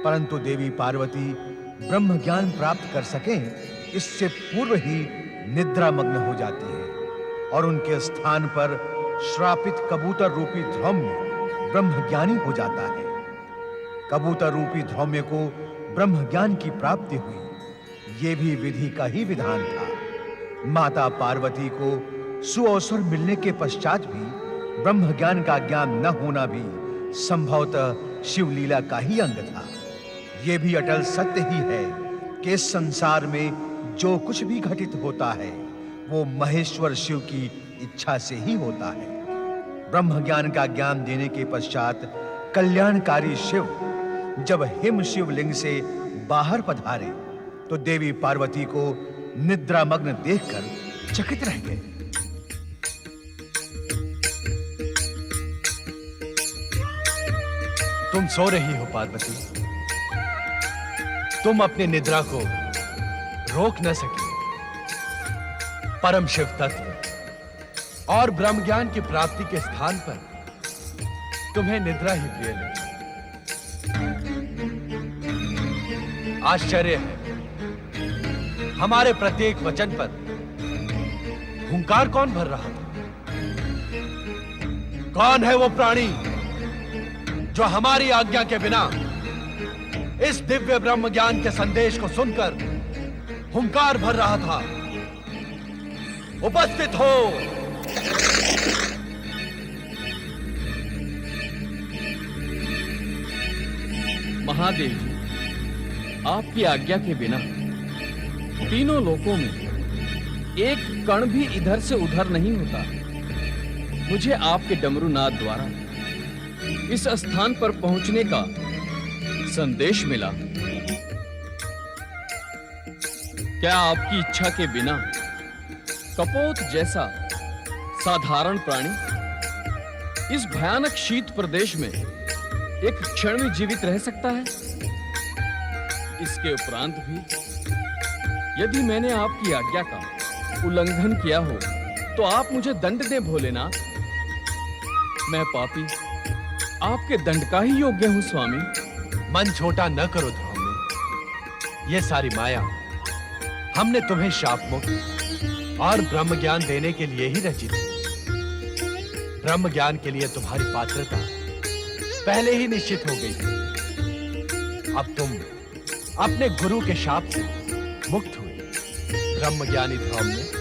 परंतु देवी पार्वती ब्रह्म ज्ञान प्राप्त कर सकें, इससे पूर्व ही निद्रा मग्न हो जाती है और उनके स्थान पर श्रापित कबूतर रूपी धौम्य ब्रह्मज्ञानी हो जाता है। कबूतर रूपी धौम्य को ब्रह्म ज्ञान की प्राप्ति हुई, यह भी विधि का ही विधान था। माता पार्वती को सुअवसर मिलने के पश्चात भी ब्रह्म ज्ञान का ज्ञान न होना भी संभवतः शिवलीला का ही अंग था। यह भी अटल सत्य ही है कि इस संसार में जो कुछ भी घटित होता है वो महेश्वर शिव की इच्छा से ही होता है। ब्रह्म ज्ञान का ज्ञान देने के पश्चात कल्याणकारी शिव जब हिम शिवलिंग से बाहर पधारे तो देवी पार्वती को निद्रामग्न देखकर चकित रह गए। तुम सो रही हो पार्वती, तुम अपनी निद्रा को रोक न सकी। परम शिव तत्व और ब्रह्म ज्ञान की प्राप्ति के स्थान पर तुम्हें निद्रा ही प्रिय लगी। आश्चर्य है, हमारे प्रत्येक वचन पर हुंकार कौन भर रहा था? कौन है वो प्राणी जो हमारी आज्ञा के बिना इस दिव्य ब्रह्म ज्ञान के संदेश को सुनकर हुंकार भर रहा था? उपस्थित हो। महादेव जी, आपकी आज्ञा के बिना तीनों लोकों में एक कण भी इधर से उधर नहीं होता। मुझे आपके डमरूनाद द्वारा इस स्थान पर पहुंचने का संदेश मिला। क्या आपकी इच्छा के बिना कपोत जैसा साधारण प्राणी इस भयानक शीत प्रदेश में एक क्षण में जीवित रह सकता है? इसके उपरांत भी यदि मैंने आपकी आज्ञा का उल्लंघन किया हो तो आप मुझे दंड दें भोलेनाथ। मैं पापी आपके दंड का ही योग्य हूं स्वामी। मन छोटा न करो धौम्य, ये सारी माया हमने तुम्हें शाप मुक्त और ब्रह्म ज्ञान देने के लिए ही रची थी। ब्रह्म ज्ञान के लिए तुम्हारी पात्रता पहले ही निश्चित हो गई थी। अब तुम अपने गुरु के शाप से मुक्त हुए। ब्रह्म ज्ञानी धौम्य,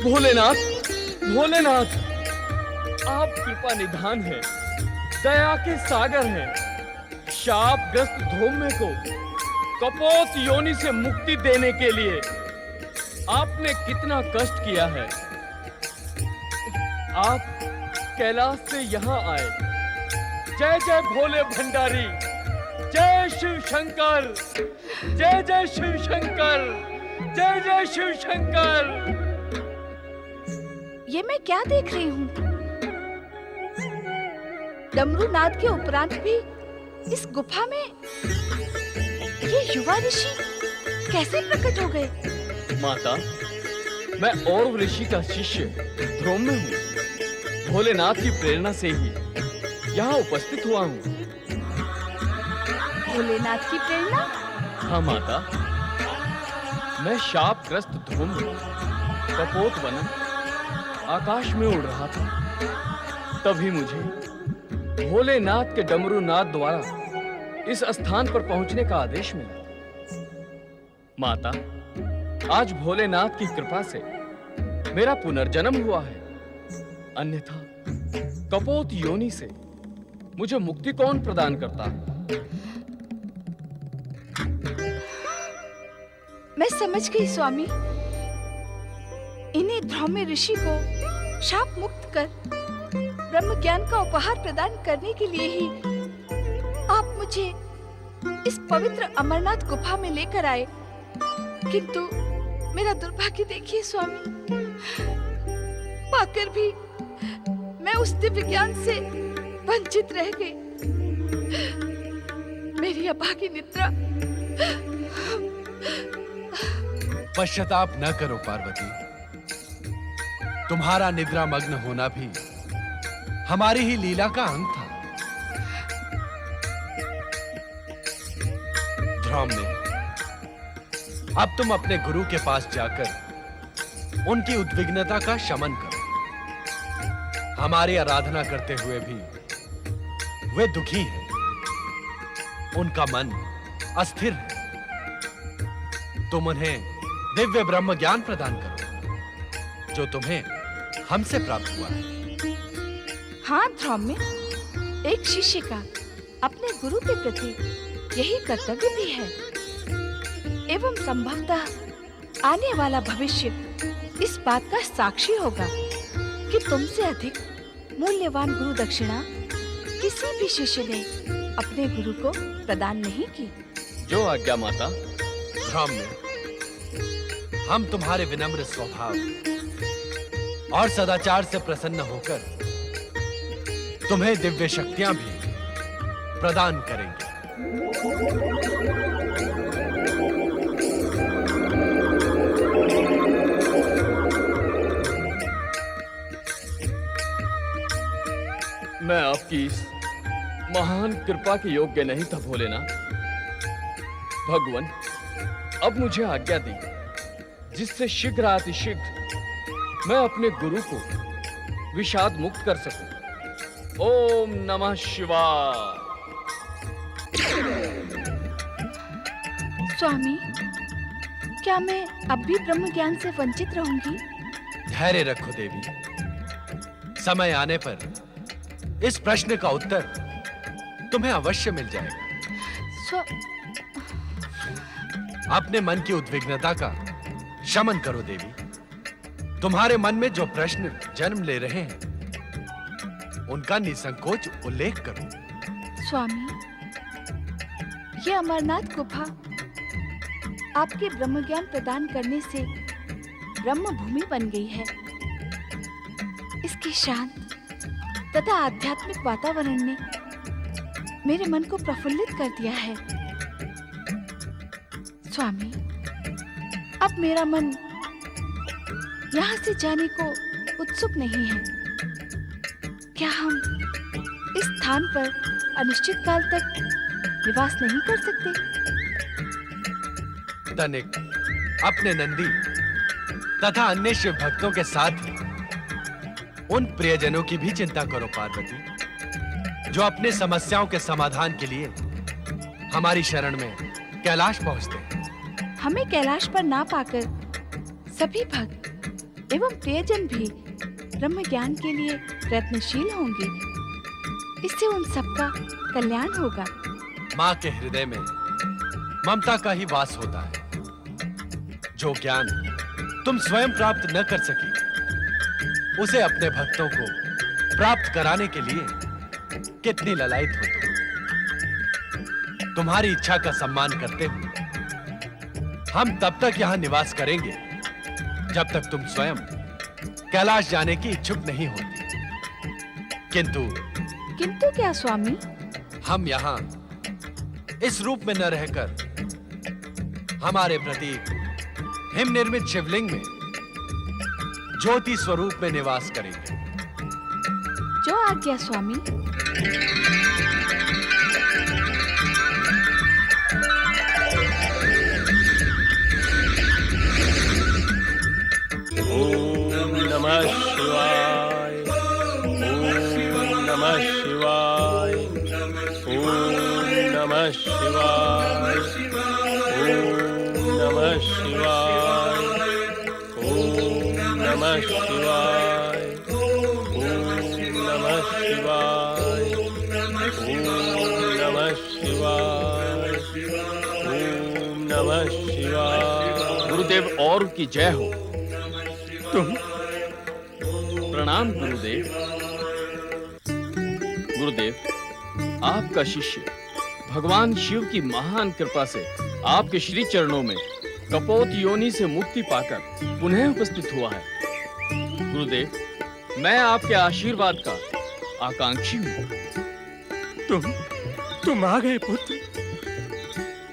भोलेनाथ, भोलेनाथ, आप कृपा निधान हैं, दया के सागर हैं। शापग्रस्त धौम्य को कपोत योनि से मुक्ति देने के लिए आपने कितना कष्ट किया है। आप कैलाश से यहाँ आए। जय जय भोले भंडारी, जय शिव शंकर, जय जय शिव शंकर, जय जय शिव शंकर। ये मैं क्या देख रही हूँ? डमरूनाद के उपरांत भी इस गुफा में ये युवा ऋषि कैसे प्रकट हो गए? माता, मैं और ऋषि का शिष्य धौम्य हूँ। भोलेनाथ की प्रेरणा से ही यहाँ उपस्थित हुआ हूँ। भोलेनाथ की प्रेरणा? हाँ माता, मैं शापग्रस्त धौम्य कपोत वनम आकाश में उड़ रहा था। तभी मुझे भोलेनाथ के डमरूनाद द्वारा इस स्थान पर पहुंचने का आदेश मिला। माता, आज भोलेनाथ की कृपा से मेरा पुनर्जन्म हुआ है। अन्यथा कपोत योनि से मुझे मुक्ति कौन प्रदान करता? मैं समझ गई स्वामी। इन्हीं धौम्य ऋषि को शाप मुक्त कर ब्रह्म ज्ञान का उपहार प्रदान करने के लिए ही आप मुझे इस पवित्र अमरनाथ गुफा में लेकर आए। किंतु मेरा दुर्भाग्य देखिए स्वामी, पाकर भी मैं उस दिव्य ज्ञान से वंचित रह गई। मेरी मेरी अभागी निद्रा। पश्चाताप न करो पार्वती। तुम्हारा निद्रा मग्न होना भी हमारी ही लीला का अंग था। ध्रुव, अब तुम अपने गुरु के पास जाकर उनकी उद्विग्नता का शमन करो। हमारी आराधना करते हुए भी वे दुखी हैं। उनका मन अस्थिर है। तुम उन्हें दिव्य ब्रह्म ज्ञान प्रदान करो जो तुम्हें हमसे प्राप्त हुआ है। हाँ ध्रुव में एक शिष्य का अपने गुरु के प्रति यही कर्तव्य भी है, एवं संभवतः आने वाला भविष्य इस बात का साक्षी होगा कि तुमसे अधिक मूल्यवान गुरु दक्षिणा किसी भी शिष्य ने अपने गुरु को प्रदान नहीं की। जो आज्ञा माता। ध्रुव में हम तुम्हारे विनम्र स्वभाव और सदाचार से प्रसन्न होकर तुम्हें दिव्य शक्तियां भी प्रदान करेंगे। मैं आपकी इस महान कृपा के योग्य नहीं था भोलेनाथ। भगवान, अब मुझे आज्ञा दी जिससे शीघ्र अतिशीघ्र मैं अपने गुरु को विषाद मुक्त कर सकूं। ओम नमः शिवाय। स्वामी, क्या मैं अब भी ब्रह्म ज्ञान से वंचित रहूंगी? धैर्य रखो देवी। समय आने पर इस प्रश्न का उत्तर तुम्हें अवश्य मिल जाएगा। अपने मन की उद्विग्नता का शमन करो देवी। तुम्हारे मन में जो प्रश्न जन्म ले रहे हैं उनका निसंकोच उल्लेख करो। स्वामी, ये अमरनाथ गुफा आपके ब्रह्म ज्ञान प्रदान करने से ब्रह्म भूमि बन गई है। इसके शांत तथा आध्यात्मिक वातावरण ने मेरे मन को प्रफुल्लित कर दिया है। स्वामी, अब मेरा मन यहाँ से जाने को उत्सुक नहीं है। क्या हम इस स्थान पर अनिश्चित काल तक निवास नहीं कर सकते? तनिक अपने नंदी तथा अन्य शिव भक्तों के साथ ही उन प्रियजनों की भी चिंता करो पार्वती, जो अपने समस्याओं के समाधान के लिए हमारी शरण में कैलाश पहुंचते हैं। हमें कैलाश पर ना पाकर सभी भक्त एवं प्रियजन भी ब्रह्म ज्ञान के लिए प्रयत्नशील होंगे। इससे उन सबका कल्याण होगा। माँ के हृदय में ममता का ही वास होता है। जो ज्ञान तुम स्वयं प्राप्त न कर सकी, उसे अपने भक्तों को प्राप्त कराने के लिए कितनी ललायत हो तुम। तुम्हारी इच्छा का सम्मान करते हुए हम तब तक यहाँ निवास करेंगे जब तक तुम स्वयं कैलाश जाने की इच्छुक नहीं होती। किंतु क्या स्वामी? हम यहाँ इस रूप में न रहकर हमारे प्रतीक हिम निर्मित शिवलिंग में ज्योति स्वरूप में निवास करेंगे। जो आज्ञा स्वामी। ओम नमः शिवाय। ओम नमः शिवाय। ओम नमः शिवाय। ओम नमः शिवाय। ओम नमः शिवाय। ओम नमः शिवाय। ओम नमः शिवाय। ओम नमः शिवाय। गुरुदेव और की जय हो। तुम प्रणाम गुरुदेव। गुरुदेव, आपका शिष्य भगवान शिव की महान कृपा से आपके श्री चरणों में कपोत योनि से मुक्ति पाकर पुनः उपस्थित हुआ है। गुरुदेव, मैं आपके आशीर्वाद का आकांक्षी हूँ। तुम आ गए पुत्र।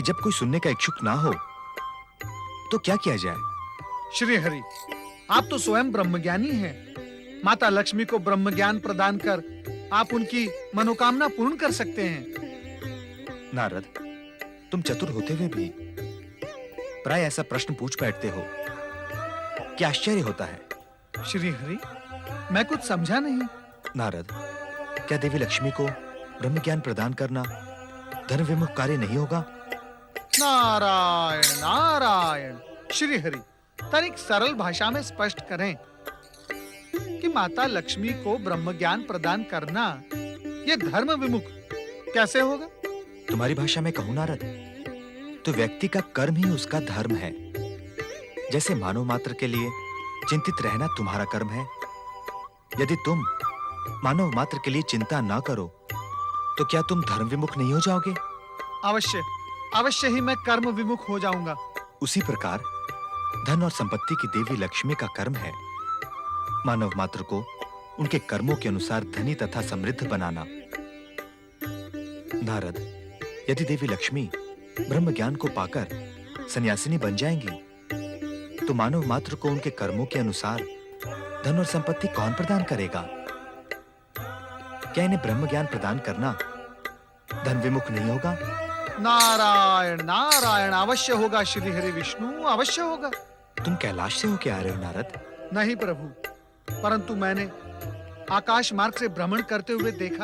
कि जब कोई सुनने का इच्छुक ना हो तो क्या किया जाए? श्री हरि, आप तो स्वयं ब्रह्मज्ञानी हैं। माता लक्ष्मी को ब्रह्म ज्ञान प्रदान कर आप उनकी मनोकामना पूर्ण कर सकते हैं। नारद, तुम चतुर होते हुए भी प्राय ऐसा प्रश्न पूछ बैठते हो। क्या आश्चर्य होता है? श्री हरि, मैं कुछ समझा नहीं। नारद, क्या देवी लक्ष्मी को ब्रह्म ज्ञान प्रदान करना धर्म विमुख कार्य नहीं होगा? नारायण नारायण। श्री हरि, तनिक सरल भाषा में स्पष्ट करें कि माता लक्ष्मी को ब्रह्म ज्ञान प्रदान करना यह धर्म विमुख कैसे होगा? तुम्हारी भाषा में कहूं नारद, तो व्यक्ति का कर्म ही उसका धर्म है। जैसे मानव मात्र के लिए चिंतित रहना तुम्हारा कर्म है। यदि तुम मानव मात्र के लिए चिंता ना करो तो क्या तुम धर्म विमुख नहीं हो जाओगे? अवश्य अवश्य ही मैं कर्म विमुख हो जाऊंगा। उसी प्रकार धन और संपत्ति की देवी लक्ष्मी का कर्म है मानव मात्र को उनके कर्मों के अनुसार धनी तथा समृद्ध बनाना। नारद, यदि देवी लक्ष्मी ब्रह्म ज्ञान को पाकर सन्यासिनी बन जाएंगी तो मानव मात्र को उनके कर्मों के अनुसार धन और संपत्ति कौन प्रदान करेगा? क्या इन्हें ब्रह्म ज्ञान प्रदान करना धन विमुख नहीं होगा? नारायण नारायण, अवश्य होगा श्री हरि विष्णु, अवश्य होगा। तुम कैलाश से होके आ रहे हो नारद? नहीं प्रभु, परंतु मैंने आकाश मार्ग से भ्रमण करते हुए देखा